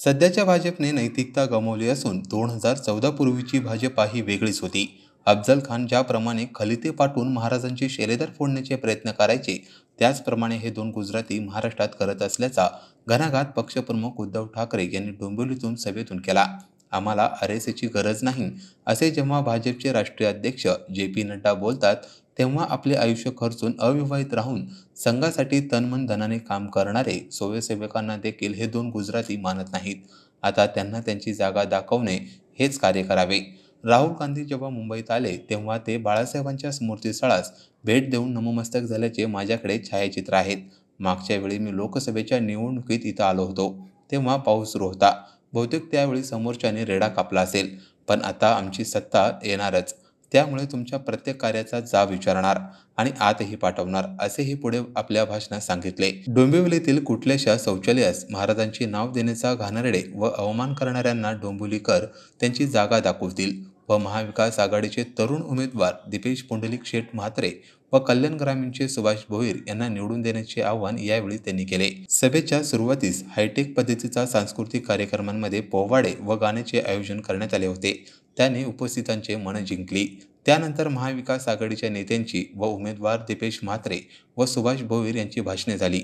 सध्याच्या भाजपने नैतिकता गमावली असून 2014 पूर्वीची भाजपा ही वेगळीच होती. अफजल खान ज्याप्रमाणे खलिते पाठवून महाराजांचे शिलेदार फोडण्याचे प्रयत्न करायचे, त्याचप्रमाणे हे दोन गुजराती महाराष्ट्रात करत असल्याचा घणाघात पक्षप्रमुख उद्धव ठाकरे यांनी डोंबिवलीतून सभेतून केला. आम्हाला आरएसएसची गरज नाही, असे जेव्हा भाजपचे राष्ट्रीय अध्यक्ष जे.पी. नड्डा बोलतात, तेव्हा आपले आयुष्य खर्चून अविवाहित राहून संघासाठी तनमन धनाने काम करणारे स्वयंसेवकांना देखील हे दोन गुजराती मानत नाहीत. आता त्यांना त्यांची जागा दाखवणे हेच कार्य करावे. राहुल गांधी जेव्हा मुंबईत आले तेव्हा ते बाळासाहेबांच्या स्मृतीस्थळास भेट देऊन नममस्तक झाल्याचे माझ्याकडे छायाचित्र आहेत. मागच्या वेळी मी लोकसभेच्या निवडणुकीत इथं आलो होतो, तेव्हा पाऊस सुरू होता. बहुतेक त्यावेळी समोरच्याने रेडा कापला असेल. पण आता आमची सत्ता येणारच, त्यामुळे तुमच्या प्रत्येक कार्याचा जाब विचारणार आणि आतही पाठवणार, असेही पुढे आपल्या भाषणात सांगितले. डोंबिवलीतील कुठल्याशा शौचालयास महाराजांचे नाव देण्याचा घाणेरडे व अवमान करणाऱ्यांना डोंबिवलीकर त्यांची जागा दाखवतील व महाविकास आघाडीचे तरुण उमेदवार दीपेश पुंडलिक शेठ म्हात्रे व कल्याण ग्रामीणचे सुभाष भोईर यांना निवडून देण्याचे आवाहन यावेळी त्यांनी केले. सभेच्या सुरुवातीस हायटेक पद्धतीचा सांस्कृतिक कार्यक्रमांमध्ये पोवाडे व गाण्याचे आयोजन करण्यात आले होते. त्याने उपस्थितांचे मन जिंकली. त्यानंतर महाविकास आघाडीच्या नेत्यांची व उमेदवार दीपेश म्हात्रे व सुभाष भोईर यांची भाषणे झाली.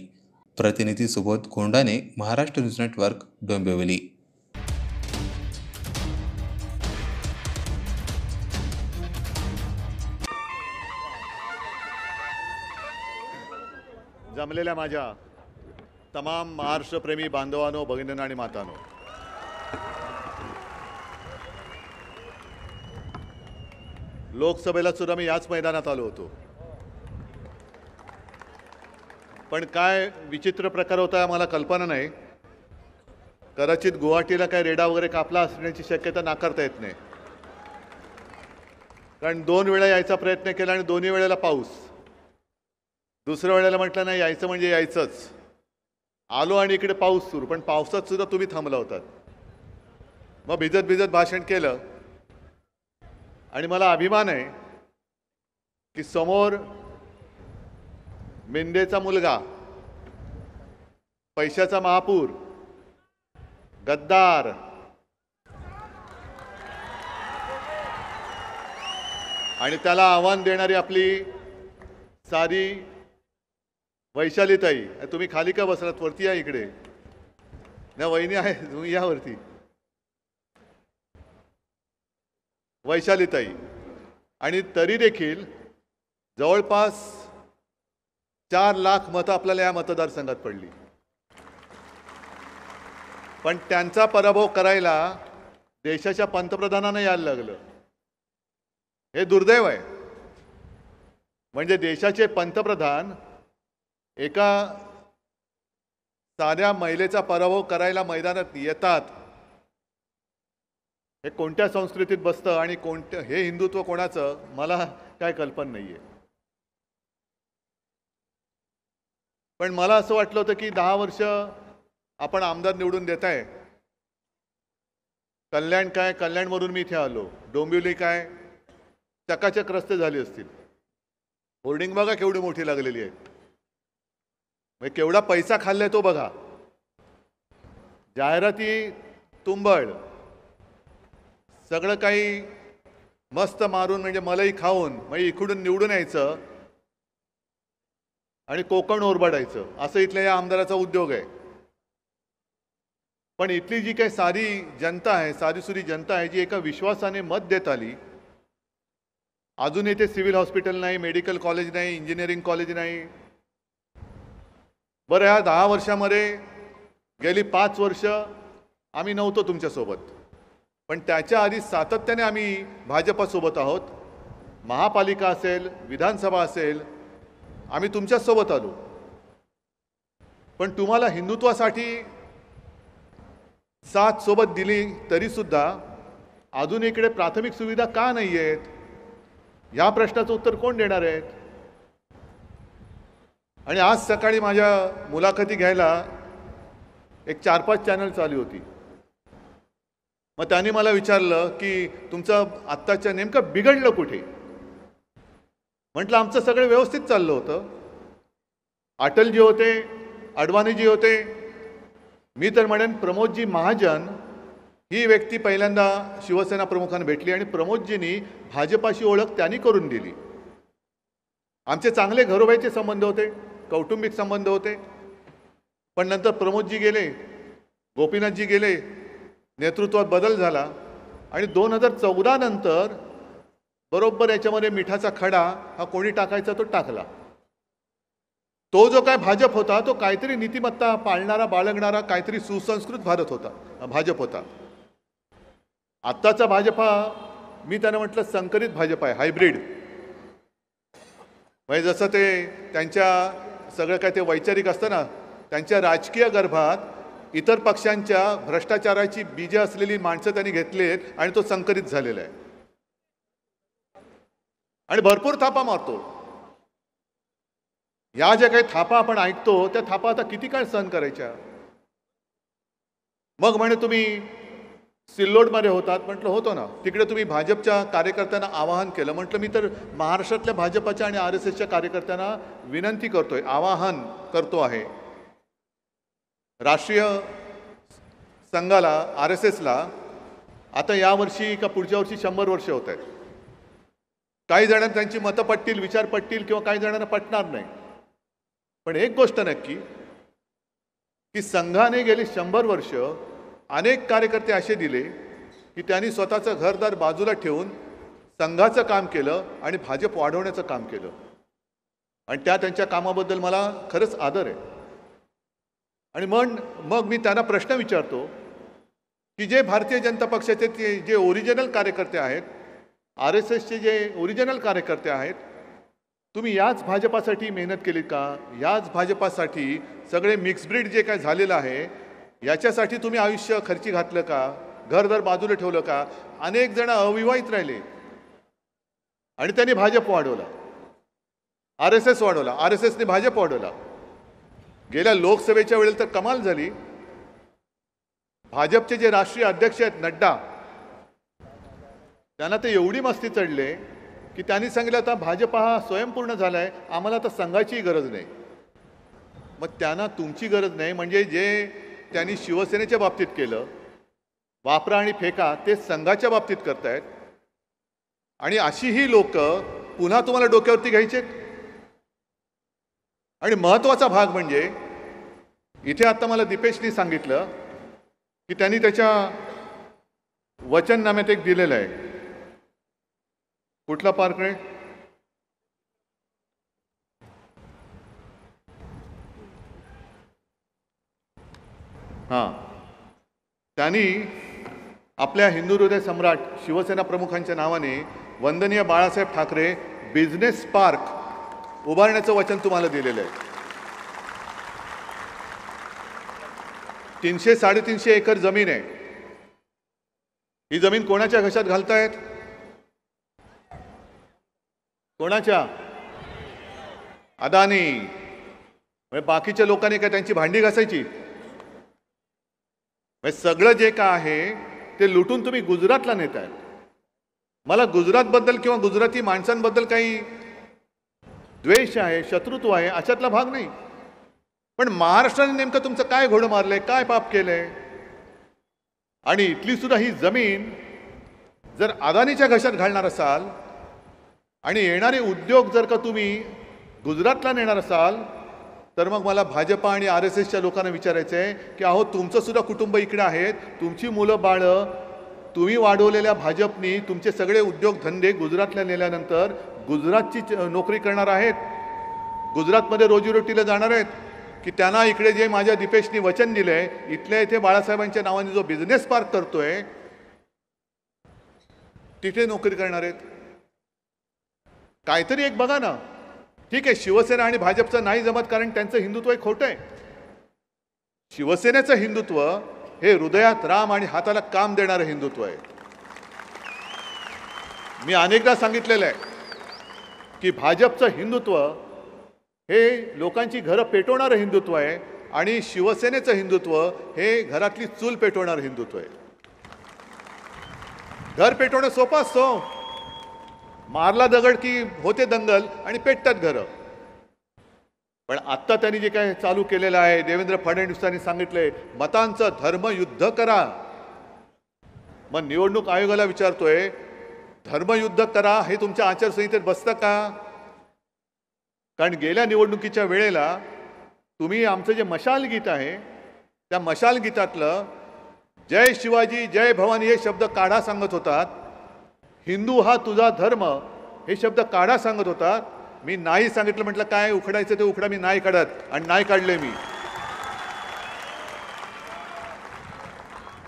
प्रतिनिधी सुबोध कोंडाने, महाराष्ट्र न्यूज नेटवर्क, डोंबिवली. जमलेल्या माझ्या तमाम महाराष्ट्रप्रेमी बांधवांनो, भगिनींनो आणि मातांनो, लोकसभेला सुद्धा मी याच मैदानात आलो होतो. पण काय विचित्र प्रकार होता मला कल्पना नाही. कदाचित गुवाहाटीला काय रेडा वगैरे कापला असण्याची शक्यता नाकारता येत नाही. कारण 2 वेळा यायचा प्रयत्न केला आणि दोन्ही वेळेला पाऊस. दुसऱ्या वेळेला म्हटलं नाही, यायचं म्हणजे यायचंच. आलो आणि इकडे पाऊस सुरू. पण पावसात सुद्धा तुम्ही थांबला होतात. मग भिजत भिजत भाषण केलं आणि मला अभिमान आहे की समोर मेंढेचा मुलगा, पैशाचा महापूर, गद्दार आणि त्याला आव्हान देणारी आपली सारी वैशालीताई. तुम्ही खाली का बसलात? वरती या इकडे. नाही, वहिनी आहे, तुम्ही या वरती. वैशालीताई. आणि तरी देखील जवळपास 4 लाख मतं आपल्याला या मतदारसंघात पडली. पण त्यांचा पराभव करायला देशाच्या पंतप्रधानांना यायला लागलं. हे दुर्दैव आहे. म्हणजे देशाचे पंतप्रधान एका साध्या महिलेचा पराभव करायला मैदानात येतात. हे कोणत्या संस्कृतीत बसतं आणि कोणतं हे हिंदुत्व कोणाचं मला काय कल्पना नाहीये. पण मला असं वाटलं होतं की 10 वर्ष आपण आमदार निवडून देताय. कल्याण काय, कल्याणवरून मी इथे आलो. डोंबिवली काय, चकाचक रस्ते झाले असतील. होर्डिंग बघा केवढी मोठी लागलेली आहे. म्हणजे केवढा पैसा खाल्लाय तो बघा. जाहिराती तुंबळ, सगळं काही मस्त मारून, म्हणजे मलाही खाऊन, म्हणजे इकडून निवडून यायचं आणि कोकण ओरबाडायचं, असं इथल्या या आमदाराचा उद्योग आहे. पण इथली जी काही सारी जनता आहे, सारीसुरी जनता आहे, जी एका विश्वासाने मत देत आली. अजून इथे सिव्हिल हॉस्पिटल नाही, मेडिकल कॉलेज नाही, इंजिनिअरिंग कॉलेज नाही. बरं, या 10 वर्षामध्ये गेली 5 वर्ष आम्ही नव्हतो तुमच्यासोबत. पण त्याच्या आधी सातत्याने आम्ही भाजपासोबत आहोत. महापालिका असेल, विधानसभा असेल, आम्ही तुमच्यासोबत आलो. पण तुम्हाला हिंदुत्वासाठी साथ सोबत दिली तरीसुद्धा अजून इकडे प्राथमिक सुविधा का नाही आहेत, या प्रश्नाचं उत्तर कोण देणार आहेत? आणि आज सकाळी माझ्या मुलाखती घ्यायला एक 4-5 चॅनल चालू होती. मग त्यांनी मला विचारलं की तुमचं आत्ताच्या नेमकं बिघडलं कुठे? म्हटलं आमचं सगळं व्यवस्थित चाललं होतं. अटलजी होते, अडवाणीजी होते, मी तर म्हणेन प्रमोदजी महाजन ही व्यक्ती पहिल्यांदा शिवसेना प्रमुखांना भेटली आणि प्रमोदजींनी भाजपाशी ओळख त्यांनी करून दिली. आमचे चांगले घरोबाईचे संबंध होते, कौटुंबिक संबंध होते. पण नंतर प्रमोदजी गेले, गोपीनाथजी गेले, नेतृत्वात बदल झाला आणि 2014 नंतर बरोबर याच्यामध्ये मिठाचा खडा हा कोणी टाकायचा तो टाकला. तो जो काय भाजप होता तो काहीतरी नीतिमत्ता पाळणारा बाळगणारा काहीतरी सुसंस्कृत भाजप होता. आत्ताचा भाजप हा मी त्यांना म्हटलं संकरित भाजप आहे, हायब्रिड. म्हणजे जसं ते त्यांच्या सगळं काय ते वैचारिक असतं ना, त्यांच्या राजकीय गर्भात इतर पक्षांच्या भ्रष्टाचाराची बीजे असलेली माणसं त्यांनी घेतलीत आणि तो संकरित झालेला आहे आणि भरपूर थापा मारतो. या ज्या काही थापा आपण ऐकतो त्या थापा आता किती काळ सहन करायच्या. मग म्हणे तुम्ही सिल्लोडमध्ये होतात, म्हटलं होतो ना. तिकडे तुम्ही भाजपच्या कार्यकर्त्यांना आवाहन केलं. म्हटलं मी तर महाराष्ट्रातल्या भाजपच्या आणि RSSच्या कार्यकर्त्यांना विनंती करतोय, आवाहन करतो आहे. राष्ट्रीय संघाला RSSला आता यावर्षी का पुढच्या वर्षी 100 वर्ष होत आहेत. काही जणांना त्यांची मतं पटतील, विचार पटतील किंवा काही जणांना पटणार नाही. पण एक गोष्ट नक्की की संघाने गेली 100 वर्ष अनेक कार्यकर्ते असे दिले की त्यांनी स्वतःचं घरदार बाजूला ठेवून संघाचं काम केलं आणि भाजप वाढवण्याचं काम केलं आणि त्यांच्या कामाबद्दल मला खरंच आदर आहे. आणि मग मी त्यांना प्रश्न विचारतो की जे भारतीय जनता पक्षाचे जे ओरिजिनल कार्यकर्ते आहेत, RSSचे जे ओरिजिनल कार्यकर्ते आहेत, तुम्ही याच भाजपासाठी मेहनत केली का? याच भाजपासाठी सगळे मिक्स ब्रीड जे काय झालेलं आहे याच्यासाठी तुम्ही आयुष्य खर्ची घातलं का? घरदार बाजूला ठेवलं का? अनेक जण अविवाहित राहिले आणि त्यांनी भाजप वाढवला, RSS वाढवला, RSSने भाजप वाढवला. गेल्या लोकसभेच्या वेळेला तर कमाल झाली. भाजपचे जे राष्ट्रीय अध्यक्ष आहेत नड्डा, त्यांना ते एवढी मस्ती चढले की त्यांनी सांगितलं आता भाजप हा स्वयंपूर्ण झाला आहे, आम्हाला आता संघाचीही गरज नाही. मग त्यांना तुमची गरज नाही म्हणजे जे त्यांनी शिवसेनेच्या बाबतीत केलं, वापरा आणि फेका, ते संघाच्या बाबतीत करतायत. आणि अशी ही लोक पुन्हा तुम्हाला डोक्यावरती घ्यायचे. आणि महत्त्वाचा भाग म्हणजे इथे आता मला दीपेशनी सांगितलं की त्यांनी त्याच्या वचननाम्यात एक दिलेलं आहे. कुठला पार्क रे? हां, त्यांनी आपल्या हिंदू हृदय सम्राट शिवसेना प्रमुखांच्या नावाने वंदनीय बाळासाहेब ठाकरे बिझनेस पार्क उभारण्याचं वचन तुम्हाला दिलेलं आहे. 300-350 एकर जमीन आहे. ही जमीन कोणाच्या घशात घालतायत? कोणाच्या? अदानी. म्हणजे बाकीच्या लोकांनी काय त्यांची भांडी घासायची? म्हणजे सगळं जे काय आहे ते लुटून तुम्ही गुजरातला नेताय. मला गुजरातबद्दल किंवा गुजराती माणसांबद्दल काही द्वेष आहे, शत्रुत्व आहे अशातला भाग नाही. पण महाराष्ट्राने नेमकं तुमचं काय घोडं मारलंय, काय पाप केलंय? आणि इथली सुद्धा ही जमीन जर अदानीच्या घशात घालणार असाल आणि येणारे उद्योग जर का तुम्ही गुजरातला नेणार असाल तर मग मला भाजपा आणि RSSच्या लोकांना विचारायचं आहे की अहो तुमचं सुद्धा कुटुंब इकडे आहेत, तुमची मुलं बाळं तुम्ही वाढवलेल्या भाजपनी तुमचे सगळे उद्योगधंदे गुजरातला नेल्यानंतर गुजरातची नोकरी करणार आहेत, गुजरातमध्ये रोजीरोटीला जाणार आहेत की त्यांना इकडे जे माझ्या दीपेशनी वचन दिलंय इथल्या इथे बाळासाहेबांच्या नावाने जो बिझनेस पार्क करतोय तिथे नोकरी करणार आहेत? काहीतरी एक बघा ना. ठीक आहे, शिवसेना आणि भाजपचं नाही जमत कारण त्यांचं हिंदुत्व एक खोटं आहे. शिवसेनेचं हिंदुत्व हे हृदयात राम आणि हाताला काम देणारं हिंदुत्व आहे. मी अनेकदा सांगितलेलं आहे की भाजपचं हिंदुत्व हे लोकांची घरं पेटवणारं हिंदुत्व आहे आणि शिवसेनेचं हिंदुत्व हे घरातली चूल पेटवणारं हिंदुत्व आहे. घर पेटवणं सोपं असतं. मारला दगड की होते दंगल आणि पेटतात घरं. पण आत्ता त्यांनी जे काय चालू केलेलं आहे, देवेंद्र फडणवीसांनी सांगितलंय मतांचं धर्मयुद्ध करा. मग निवडणूक आयोगाला विचारतोय, धर्मयुद्ध करा हे तुमच्या आचारसंहितेत बसतं का? कारण गेल्या निवडणुकीच्या वेळेला तुम्ही आमचं जे मशाल गीत आहे त्या मशाल गीतातलं जय शिवाजी जय भवानी हे शब्द काढा सांगत होतात, हिंदू हा तुझा धर्म हे शब्द काढा सांगत होतात. मी नाही सांगितलं, म्हटलं काय उखडायचं ते उखडा, मी नाही काढत आणि नाही काढले मी.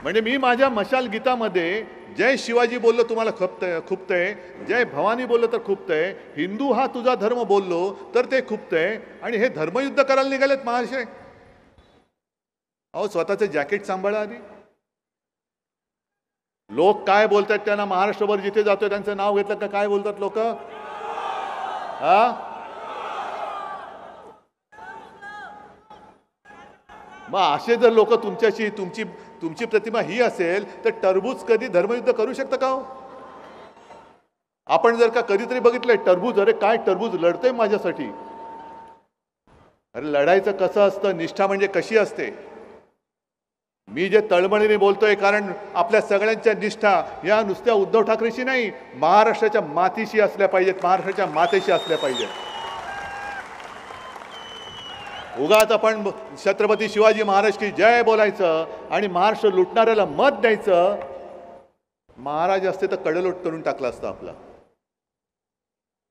म्हणजे मी माझ्या मशाल गीतामध्ये जय शिवाजी बोललो तुम्हाला खुपतंय, जय भवानी बोललो तर खुपतंय, हिंदू हा तुझा धर्म बोललो तर ते खुपतंय, आणि हे धर्मयुद्ध करायला निघालेत महाशय. अहो स्वतःचं जॅकेट सांभाळा आधी. लोक काय बोलतात त्यांना महाराष्ट्रभर जिथे जातोय त्यांचं नाव घेतलं का काय बोलतात लोक? मग असे जर लोक तुमच्याशी तुमची प्रतिमा ही असेल तर टरबूज कधी धर्मयुद्ध करू शकतं का हो? आपण जर का कधीतरी बघितलंय टरबूज, अरे काय टरबूज लढतंय माझ्यासाठी. अरे लढायचं कसं असतं, निष्ठा म्हणजे कशी असते. मी जे तळमळीने बोलतोय कारण आपल्या सगळ्यांच्या निष्ठा या नुसत्या उद्धव ठाकरेशी नाही, महाराष्ट्राच्या मातीशी असल्या पाहिजेत, महाराष्ट्राच्या मातेशी असल्या पाहिजेत. उगाच आपण छत्रपती शिवाजी महाराज की जय बोलायचं आणि महाराष्ट्र लुटणाऱ्याला मत द्यायचं. महाराज असते तर कडलोट करून टाकला असता आपला.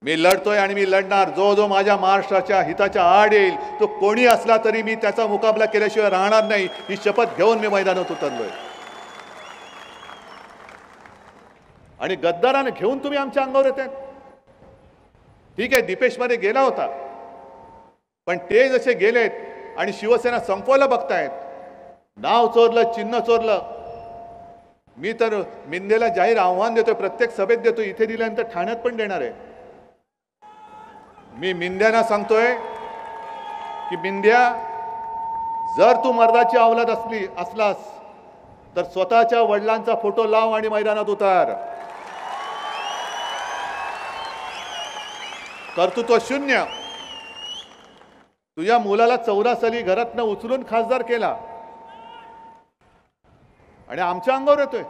मी लढतोय आणि मी लढणार. जो जो माझ्या महाराष्ट्राच्या हिताच्या आड येईल तो कोणी असला तरी मी त्याचा मुकाबला केल्याशिवाय राहणार नाही, ही शपथ घेऊन मी मैदानात उतरलोय. आणि गद्दाराने घेऊन तुम्ही आमच्या अंगावर येतात. ठीक आहे, दीपेशमध्ये गेला होता, पण ते जसे गेलेत आणि शिवसेना संपवायला बघतायत, नाव चोरलं, चिन्ह चोरलं. मी तर मिंदेला जाहीर आव्हान देतोय, प्रत्येक सभेत देतो, इथे दिल्यानंतर ठाण्यात पण देणार आहे. मी मिंद्यांना सांगतोय की मिंद्या, जर तू मर्दाची अवलाद असलास तर स्वतःच्या वडिलांचा फोटो लाव आणि मैदानात उतार. कर्तृत्व शून्य. तुझ्या मुलाला 14 साली घरातनं उचलून खासदार केला आणि आमच्या अंगावर येतोय,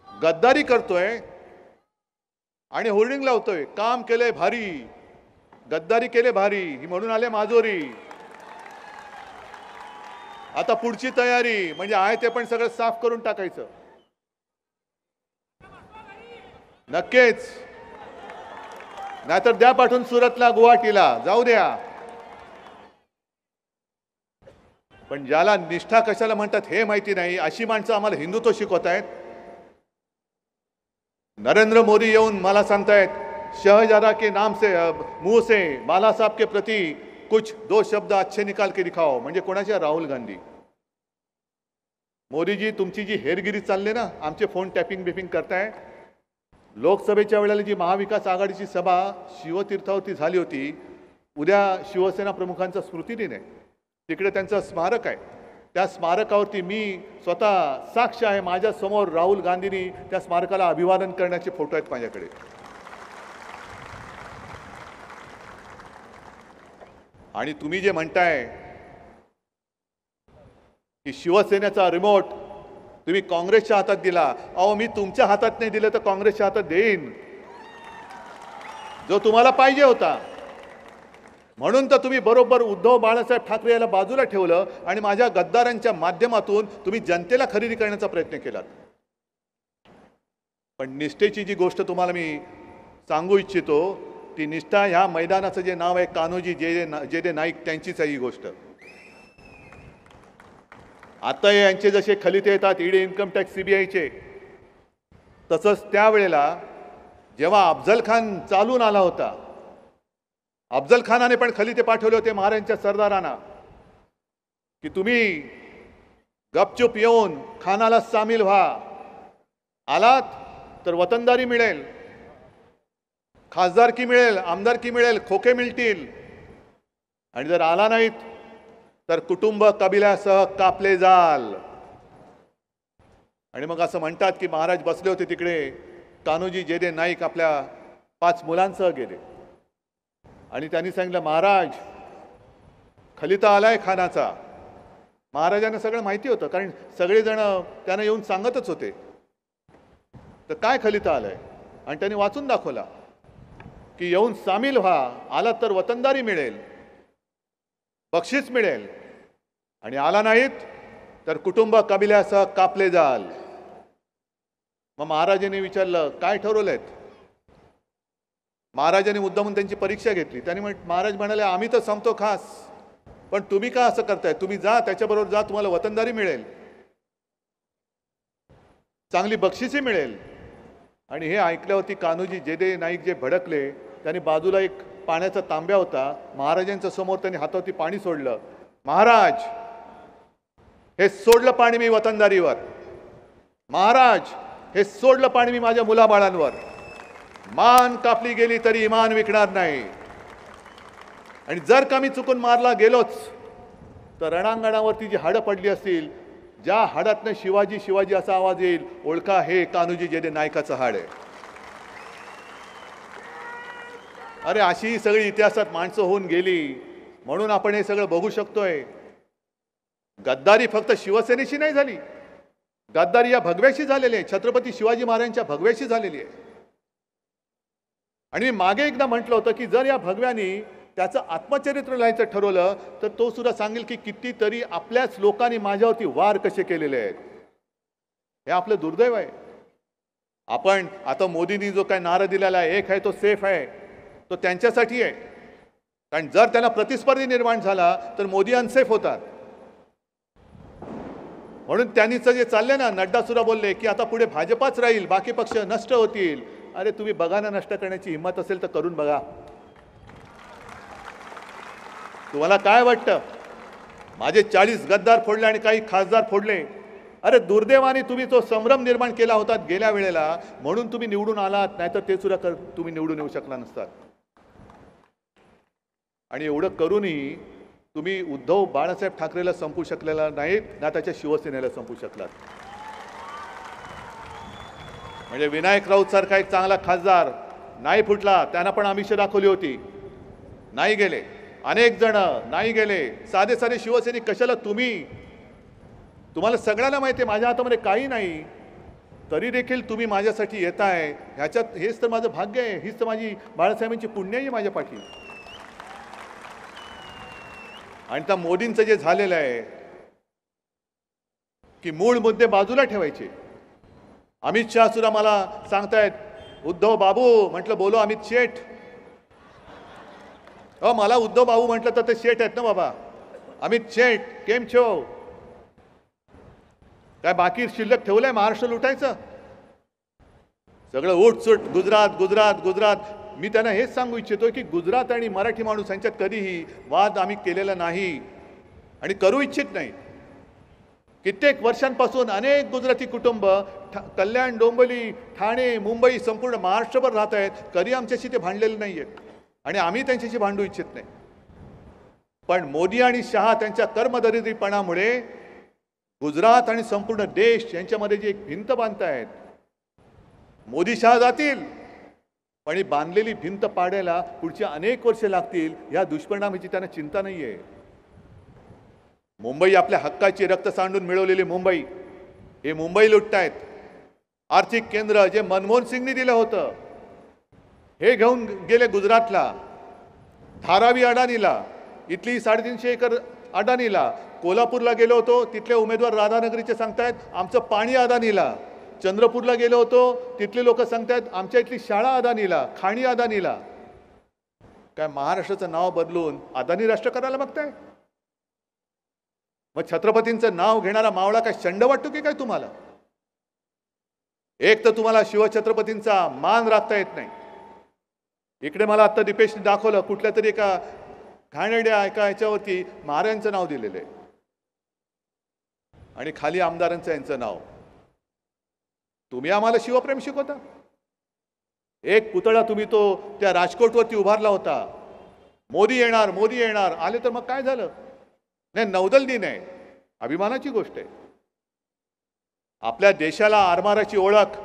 गद्दारी करतोय आणि होर्डिंग लावतोय. काम केलंय भारी, गद्दारी केले भारी, ही म्हणून आले माजोरी. आता पुढची तयारी म्हणजे आहे ते पण सगळं साफ करून टाकायचं. नक्कीच, नाहीतर द्या पाठवून सुरतला, गुवाहाटीला जाऊ द्या. पण ज्याला निष्ठा कशाला म्हणतात हे माहिती नाही, अशी माणसं आम्हाला हिंदुत्व शिकवत आहेत. नरेंद्र मोदी येऊन मला सांगतायत शहजादा के नाम से मुंह से बाला साहब के प्रति कुछ 2 शब्द अच्छे निकाल के दिखाओ. म्हणजे कोणाच्या? राहुल गांधी. मोदीजी, तुमची जी हेरगिरी चालली ना, आमचे फोन टॅपिंग बिपिंग करताय. लोकसभेच्या वेळेला जी महाविकास आघाडीची सभा शिवतीर्थावरती झाली होती, उद्या शिवसेना प्रमुखांचा स्मृतिदिन आहे, तिकडे त्यांचं स्मारक आहे. त्या स्मारकावरती मी स्वतः साक्ष आहे, माझ्या समोर राहुल गांधींनी त्या स्मारकाला अभिवादन करण्याचे फोटो आहेत माझ्याकडे. आणि तुम्ही जे म्हणताय की शिवसेनेचा रिमोट तुम्ही काँग्रेसच्या हातात दिला, अहो मी तुमच्या हातात नाही दिलं तर काँग्रेसच्या हातात देईन, जो तुम्हाला पाहिजे होता. म्हणून तर तुम्ही बरोबर उद्धव बाळासाहेब ठाकरे याला बाजूला ठेवलं आणि माझ्या गद्दारांच्या माध्यमातून तुम्ही जनतेला खरेदी करण्याचा प्रयत्न केलात. पण निष्ठेची जी गोष्ट तुम्हाला मी सांगू इच्छितो, ती निष्ठा ह्या मैदानाचं जे नाव आहे कान्होजी जे दे नाईक, त्यांचीच आहे ही गोष्ट. आता यांचे जसे खलिते येतात ईडी, इन्कम टॅक्स, सीबीआयचे, तसंच त्यावेळेला जेव्हा अफजल खान चालून आला होता, अफजल खानाने पण खलिते पाठवले होते महाराजांच्या सरदारांना की तुम्ही गपचूप येऊन खानाला सामील व्हा. आलात तर वतनदारी मिळेल, खासदारकी मिळेल, आमदारकी मिळेल, खोके मिळतील, आणि जर आला नाहीत तर कुटुंब कबिल्यासह कापले जाल. आणि मग असं म्हणतात की महाराज बसले होते तिकडे, कान्होजी जे दे नाईक आपल्या 5 मुलांसह गेले आणि त्यांनी सांगितलं, महाराज खलिता आलाय खानाचा. महाराजांना सगळं माहिती होतं, कारण सगळेजण त्यांना येऊन सांगतच होते. तर काय खलिता आलाय, आणि त्यांनी वाचून दाखवला की येऊन सामील व्हा, आला तर वतनदारी मिळेल, बक्षीस मिळेल, आणि आला नाहीत तर कुटुंब कबिल्यासह कापले जाल. मग महाराजांनी विचारलं काय ठरवलंय. महाराजांनी मुद्दामून त्यांची परीक्षा घेतली. त्यांनी महाराज म्हणाले आम्ही तर संपतो खास, पण तुम्ही का असं करताय, तुम्ही जा त्याच्याबरोबर जा, तुम्हाला वतनदारी मिळेल, चांगली बक्षिसी मिळेल. आणि हे ऐकल्यावरती कान्होजी जेदे नाईक जे भडकले, त्यांनी बाजूला एक पाण्याचा तांब्या होता, महाराजांच्या समोर त्यांनी हातावरती पाणी सोडलं. महाराज हे सोडलं पाणी मी वतनदारीवर, महाराज हे सोडलं पाणी मी माझ्या मुलाबाळांवर. मान कापली गेली तरी इमान विकणार नाही, आणि जर का मी चुकून मारला गेलोच तर रणांगणावरती जी हाडं पडली असतील, ज्या हाडातनं शिवाजी शिवाजी असा आवाज येईल, ओळखा हे कान्होजी जेदे नायकाचं हाड आहे. अरे अशी सगळी इतिहासात माणसं होऊन गेली, म्हणून आपण हे सगळं बघू शकतोय. गद्दारी फक्त शिवसेनेशी नाही झाली, गद्दारी या भगव्याशी झालेली आहे, छत्रपती शिवाजी महाराजांच्या भगव्याशी झालेली आहे. आणि मी मागे एकदा म्हटलं होतं की जर या भगव्यानी त्याचं आत्मचरित्र लिहायचं ठरवलं तर तो सुद्धा सांगेल की कितीतरी आपल्याच लोकांनी माझ्यावरती वार कसे केलेले आहेत. हे आपलं दुर्दैव आहे. आपण आता मोदींनी जो काय नारा दिलेला आहे, एक आहे तो सेफ आहे, तो त्यांच्यासाठी आहे. कारण जर त्यांना प्रतिस्पर्धी निर्माण झाला तर मोदी अनसेफ होतात. म्हणून त्यांनीच जे चाललंय ना, नड्डा सुद्धा बोलले की आता पुढे भाजपाच राहील, बाकी पक्ष नष्ट होतील. अरे तुम्ही बघा ना, नष्ट करण्याची हिंमत असेल तर करून बघा. तुम्हाला काय वाटतं, माझे 40 गद्दार फोडले आणि काही खासदार फोडले. अरे दुर्दैवाने तुम्ही तो संभ्रम निर्माण केला होता गेल्या वेळेला, म्हणून तुम्ही निवडून आलात, नाहीतर ते सुद्धा तुम्ही निवडून येऊ शकला नसतात. आणि एवढं करूनही तुम्ही उद्धव बाळासाहेब ठाकरेला संपू शकलेला नाहीत, ना त्याच्या शिवसेनेला संपू शकलात. म्हणजे विनायक राऊत सारखा एक चांगला खासदार नाही फुटला, त्यांना पण आमिष दाखवली होती, नाही गेले. अनेक जण नाही गेले. साधे साधे शिवसैनिक कशाला तुम्हाला सगळ्यांना माहिती आहे माझ्या हातामध्ये काही नाही, तरी देखील तुम्ही माझ्यासाठी येताय. ह्याच्यात हेच तर माझं भाग्य आहे, हीच तर माझी बाळासाहेबांची पुण्य आहे माझ्या पाठी. आणि त्या मोदींचं जे झालेलं आहे की मूळ मुद्दे बाजूला ठेवायचे. अमित शहा सुद्धा मला सांगतायत उद्धव बाबू, म्हटलं बोलो अमित शेठ. मला उद्धव बाबू म्हटलं तर ते शेठ आहेत ना बाबा. अमित शेठ केम छो, काय बाकी शिल्लक ठेवलंय महाराष्ट्र लुटायचं. सगळं उठसूट गुजरात गुजरात गुजरात. मी त्यांना हेच सांगू इच्छितो की गुजरात आणि मराठी माणूस यांच्यात कधीही वाद आम्ही केलेला नाही आणि करू इच्छित नाही. कित्येक वर्षांपासून अनेक गुजराती कुटुंब कल्याण, डोंबिवली, ठाणे, मुंबई, संपूर्ण महाराष्ट्रभर राहत आहेत. कधी आमच्याशी ते भांडलेले नाही आहेत आणि आम्ही त्यांच्याशी भांडू इच्छित नाही. पण मोदी आणि शहा त्यांच्या कर्मदरिद्रीपणामुळे गुजरात आणि संपूर्ण देश यांच्यामध्ये जी एक भिंत बांधतायत. मोदी शहा जातील, पण ही बांधलेली भिंत पाडायला पुढची अनेक वर्षे लागतील. या दुष्परिणामाची त्यांना चिंता नाही आहे. मुंबई आपल्या हक्काची रक्त सांडून मिळवलेली मुंबई, हे मुंबई लुटतायत. आर्थिक केंद्र जे मनमोहन सिंगनी दिलं होतं हे घेऊन गेले गुजरातला, धारावी अडाणीला, इथली 350 एकर अडाणीला. कोल्हापूरला गेलो होतो, तिथले उमेदवार राधानगरीचे सांगतायत आमचं पाणी अदानीला. चंद्रपूरला गेलो होतो, तिथले लोक सांगतायत आमच्या इथली शाळा अदानीला, खाणी अदानीला. काय महाराष्ट्राचं नाव बदलून अदानी राष्ट्र करायला बघताय? मग छत्रपतींचं नाव घेणारा मावळा काय शंड वाटतो की काय तुम्हाला? एक तर तुम्हाला शिवछत्रपतींचा मान राखता येत नाही. इकडे मला आता दीपेशने दाखवलं कुठल्या तरी एका घाणेरड्या एका याच्यावरती महाराजांचं नाव दिलेलं आहे आणि खाली आमदारांचं यांचं नाव. तुम्ही आम्हाला शिवप्रेम शिकवता. एक पुतळा तुम्ही तो त्या राजकोटवरती उभारला होता, मोदी येणार मोदी येणार, आले तर मग काय झालं? नाही, नौदल दिन आहे, अभिमानाची गोष्ट आहे. आपल्या देशाला आरमाराची ओळख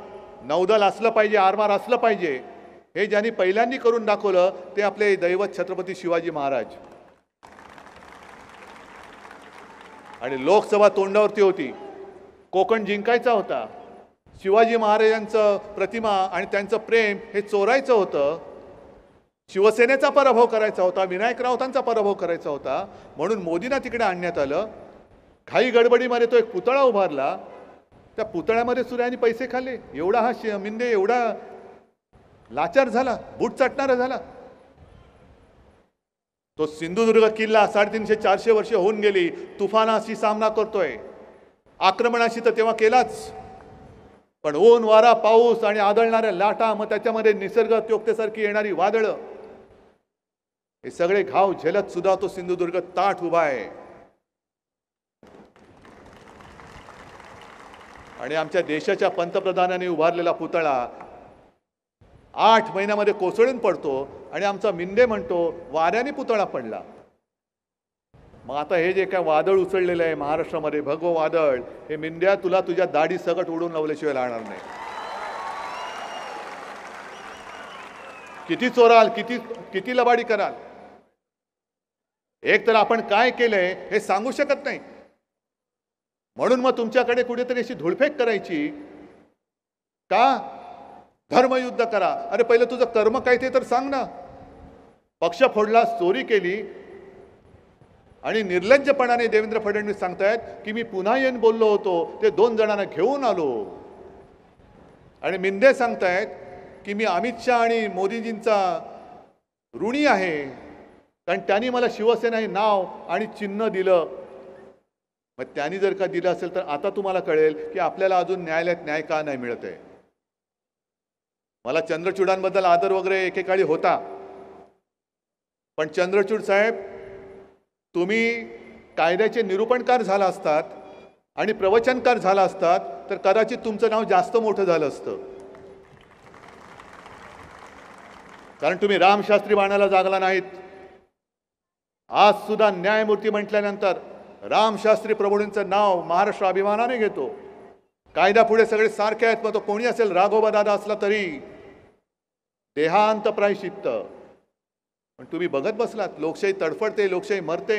नौदल असलं पाहिजे, आरमार असलं पाहिजे. हे ज्यांनी पहिल्यांदा करून दाखवलं ते आपले दैवत छत्रपती शिवाजी महाराज. आणि लोकसभा तोंडावरती होती. कोकण जिंकायचा होता. शिवाजी महाराजांचं प्रतिमा आणि त्यांचं प्रेम हे चोरायचं होतं. शिवसेनेचा पराभव करायचा होता. विनायक राऊतांचा पराभव करायचा होता. म्हणून मोदींना तिकडे आणण्यात आलं. घाई गडबडीमध्ये तो एक पुतळा उभारला. त्या पुतळ्यामध्ये सुद्धा यांनी पैसे खाल्ले. एवढा हा मिंदे एवढा लाचार झाला, बूट चाटणारा झाला. तो सिंधुदुर्ग किल्ला 350-400 वर्ष होऊन गेली, तुफानाशी सामना करतोय. आक्रमणाशी तर तेव्हा केलाच, पण ऊन वारा पाऊस आणि आदळणाऱ्या लाटा, मग त्याच्यामध्ये निसर्ग त्योक्तेसारखी येणारी वादळं, हे सगळे घाव झेलत सुद्धा तो सिंधुदुर्ग ताठ उभा आहे. आणि आमच्या देशाच्या पंतप्रधानांनी उभारलेला पुतळा 8 महिन्यामध्ये कोसळून पडतो आणि आमचा मिंदे म्हणतो वाऱ्याने पुतळा पडला. मग आता हे जे काय वादळ उसळलेलं आहे महाराष्ट्रामध्ये, भगवं वादळ, हे मिंद्या तुला तुझ्या दाढी सकट उडून लावल्याशिवाय राहणार नाही. किती चोराल, किती लबाडी कराल. एक तर आपण काय केलंय हे सांगू शकत नाही, म्हणून मग तुमच्याकडे कुठेतरी अशी धुळफेक करायची का. धर्मयुद्ध करा. अरे पहिलं तुझं कर्म काय ते तर सांग ना. पक्ष फोडला, चोरी केली आणि निर्लज्जपणाने देवेंद्र फडणवीस सांगतायत की मी पुन्हा येऊन बोललो होतो, ते 2 जणांना घेऊन आलो. आणि मिंदे सांगतायत की मी अमित शहा आणि मोदीजींचा ऋणी आहे, कारण त्यांनी मला शिवसेना हे नाव आणि चिन्ह दिलं. मग त्यांनी जर का दिलं असेल तर आता तुम्हाला कळेल की आपल्याला अजून न्यायालयात न्याय का नाही मिळत आहे. मला चंद्रचूडांबद्दल आदर वगैरे एकेकाळी होता, पण चंद्रचूड साहेब, तुम्ही कायद्याचे निरूपणकार झाला असतात आणि प्रवचनकार झाला असतात तर कदाचित तुमचं नाव जास्त मोठं झालं असतं. कारण तुम्ही रामशास्त्री बाणाला जागला नाहीत. आज सुद्धा न्यायमूर्ती म्हटल्यानंतर रामशास्त्री प्रभूंचं नाव महाराष्ट्र अभिमानाने घेतो. कायदा पुढे सगळे सारखे आहेत. मग तो कोणी असेल, राघोबा दादा असला तरी देहांत प्रायश्चित्त. पण तुम्ही बघत बसलात, लोकशाही तडफडते, लोकशाही मरते.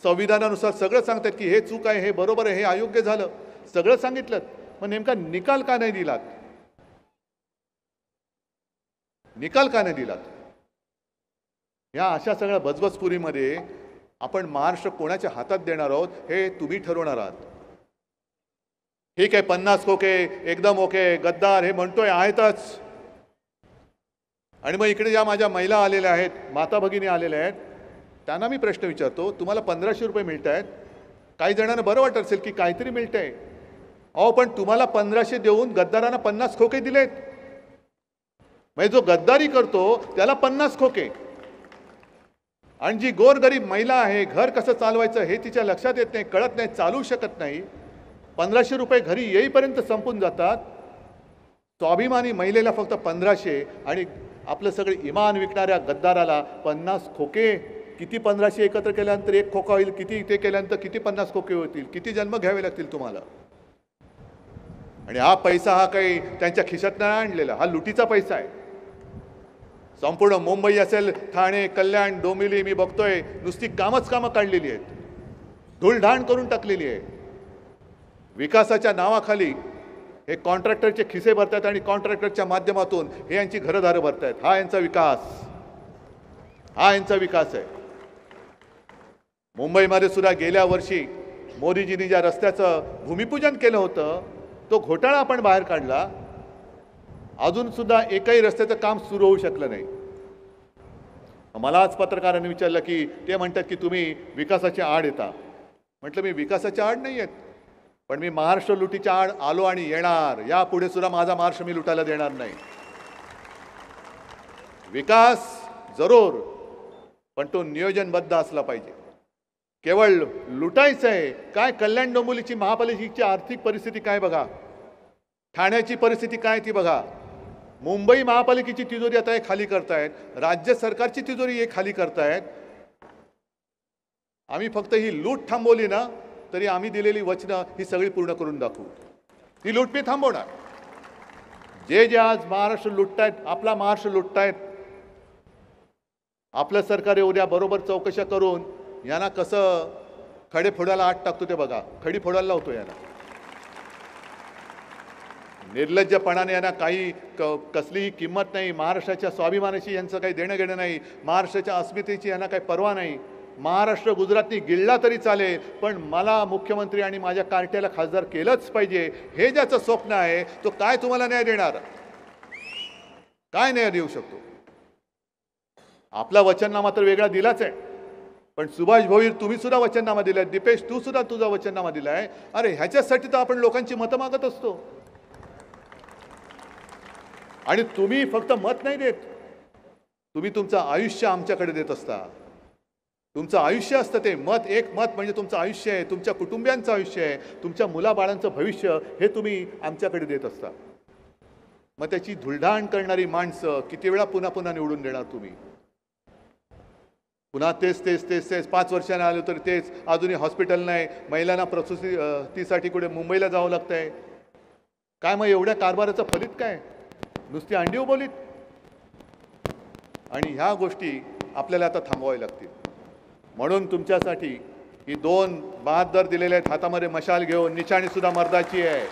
संविधानानुसार सगळं सांगतात की हे चूक आहे, हे बरोबर आहे, हे अयोग्य झालं, सगळं सांगितलं. मग नेमका निकाल का नाही दिलात? निकाल का नाही दिलात? या अशा सगळ्या बजबजपुरीमध्ये आपण महाराष्ट्र कोणाच्या हातात देणार आहोत हे तुम्ही ठरवणार आहात. ठीक आहे, 50 खोके एकदम ओके, गद्दार हे म्हणतोय आहेतच. आणि मग इकडे ज्या माझ्या महिला आलेल्या आहेत, माता भगिनी आलेल्या आहेत, त्यांना मी प्रश्न विचारतो. तुम्हाला 1500 रुपये मिळत आहेत. काही जणांना बरं वाटत असेल की काहीतरी मिळतंय. अहो, पण तुम्हाला 1500 देऊन गद्दारांना 50 खोके दिलेत. म्हणजे जो गद्दारी करतो त्याला 50 खोके, आणि जी गोरगरीब महिला आहे, घर कसं चालवायचं हे तिच्या लक्षात येत नाही, कळत नाही, चालू शकत नाही, 1500 रुपये घरी येईपर्यंत संपून जातात. स्वाभिमानी महिलेला फक्त 1500 आणि आपलं सगळे इमान विकणाऱ्या गद्दाराला 50 खोके. किती 1500 एकत्र केल्यानंतर 1 खोका होईल, किती ते केल्यानंतर किती 50 खोके होतील, किती जन्म घ्यावे लागतील तुम्हाला. आणि हा पैसा हा काही त्यांच्या खिशात नाही आणलेला, हा लुटीचा पैसा आहे. संपूर्ण मुंबई असेल, ठाणे, कल्याण, डोंबिवली, मी बघतोय नुसती कामं काढलेली आहेत, धूळधाण करून टाकलेली आहे. विकासाच्या नावाखाली हे कॉन्ट्रॅक्टरचे खिसे भरतात आणि कॉन्ट्रॅक्टरच्या माध्यमातून हे यांची घरदारं भरतायत. हा यांचा विकास, हा यांचा विकास आहे. मुंबईमध्ये सुद्धा गेल्या वर्षी मोदीजींनी ज्या रस्त्याचं भूमिपूजन केलं होतं तो घोटाळा आपण बाहेर काढला. अजून सुद्धा एकही रस्त्याचं काम सुरू होऊ शकलं नाही. मला आज पत्रकारांनी विचारलं की ते म्हणतात की तुम्ही विकासाच्या आड येता. म्हटलं मी विकासाच्या आड नाही येत, पण मी महाराष्ट्र लुटीच्या आड आलो आणि येणार. यापुढे सुद्धा माझा महाराष्ट्र मी लुटायला देणार नाही. विकास जरूर, पण तो नियोजनबद्ध असला पाहिजे. केवळ लुटायचं आहे काय? कल्याण डोंबिवलीची महापालिकेची आर्थिक परिस्थिती काय बघा, ठाण्याची परिस्थिती काय ती बघा. मुंबई महापालिकेची तिजोरी आता हे खाली करतायत, राज्य सरकारची तिजोरी हे खाली करतायत. आम्ही फक्त ही लूट थांबवली ना तरी आम्ही दिलेली वचनं ही सगळी पूर्ण करून दाखवू. ती लूट मी थांबवणार. जे आज महाराष्ट्र लुटतायत, आपला महाराष्ट्र लुटतायत, आपलं सरकार उद्या बरोबर चौकशा करून यांना कसं खडे फोडायला आत टाकतो ते बघा, खडी फोडायला लावतो यांना. निर्लज्जपणाने यांना काही कसलीही किंमत नाही. महाराष्ट्राच्या स्वाभिमानाशी यांचं काही देणं घेणं नाही. महाराष्ट्राच्या अस्मितेची यांना काही पर्वा नाही. महाराष्ट्र गुजरातनी गिळला तरी चालेल, पण मला मुख्यमंत्री आणि माझ्या कार्ट्याला खासदार केलंच पाहिजे, हे ज्याचं स्वप्न आहे तो काय तुम्हाला न्याय देणार? काय न्याय देऊ शकतो? आपला वचननामा तर वेगळा दिलाच आहे, पण सुभाष भोईर तुम्ही सुद्धा वचननामा दिलाय, दीपेश तू सुद्धा तुझा वचननामा दिलाय. अरे ह्याच्यासाठी तर आपण लोकांची मतं मागत असतो. आणि तुम्ही फक्त मत नाही देत, तुम्ही तुमचं आयुष्य आमच्याकडे देत असता. तुमचं आयुष्य असतं ते मत. एक मत म्हणजे तुमचं आयुष्य आहे, तुमच्या कुटुंबियांचं आयुष्य आहे, तुमच्या मुलाबाळांचं भविष्य, हे तुम्ही आमच्याकडे देत असता. मग त्याची धुळधाण करणारी माणसं किती वेळा पुन्हा पुन्हा निवडून देणार तुम्ही? पुन्हा तेच तेच तेच तेच 5 वर्षांनी आलं तर तेच. अजूनही हॉस्पिटल नाही, महिलांना प्रसूतीसाठी कुठे मुंबईला जावं लागतंय. काय मग एवढ्या कारभाराचं फलित काय? नुसती अंडी उबवलीत. आणि ह्या गोष्टी आपल्याला आता थांबवाव्या लागतील. म्हणून तुमच्यासाठी ही 2 बहादर दिलेले आहेत हातामध्ये मशाल घेऊन. निशाणी सुद्धा मर्दाची आहे.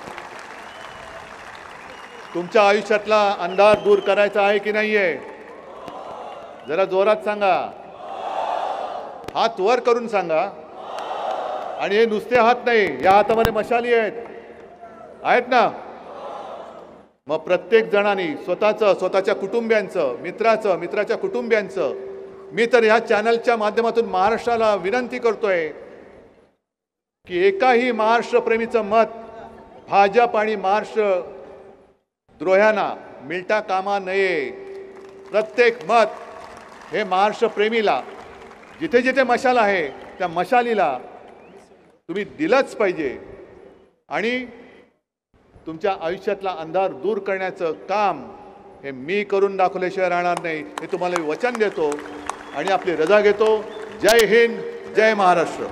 तुमच्या आयुष्यातला अंधार दूर करायचा आहे की नाहीये? जरा जोरात सांगा, हात वर करून सांगा. आणि हे नुसते हात नाही, या हातामध्ये मशाली आहेत ना? मग प्रत्येक जणांनी स्वतःचं, स्वतःच्या कुटुंबियांचं, मित्राच्या कुटुंबियांचं, मी तर ह्या चॅनलच्या माध्यमातून महाराष्ट्राला विनंती करतोय की एकाही महाराष्ट्रप्रेमीचं मत भाजप आणि महाराष्ट्र द्रोह्यांना मिळता कामा नये. प्रत्येक मत हे महाराष्ट्रप्रेमीला, जिथे जिथे मशाल आहे त्या मशालीला तुम्ही दिलंच पाहिजे. आणि तुमच्या आयुष्यातला अंधार दूर करण्याचं काम हे मी करून दाखवल्याशिवाय राहणार नाही, हे तुम्हाला मी वचन देतो आणि आपली रजा घेतो. जय हिंद, जय महाराष्ट्र.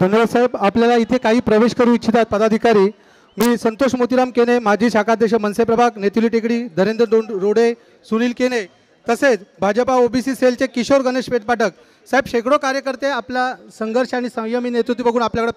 धन्यवाद साहेब. आपल्याला इथे काही प्रवेश करू इच्छितात पदाधिकारी. मी संतोष मोतीराम केने, माजी शाखाध्यक्ष मनसे प्रभाग, नेतुली टेकडी, धरेंद्र रोडे, सुनील केने, तसेच भाजपा ओबीसी सेलचे किशोर गणेश पेटपाटक साहेब, शेकडो कार्यकर्ते आपला संघर्ष आणि संयमी नेतृत्व बघून आपल्याकडे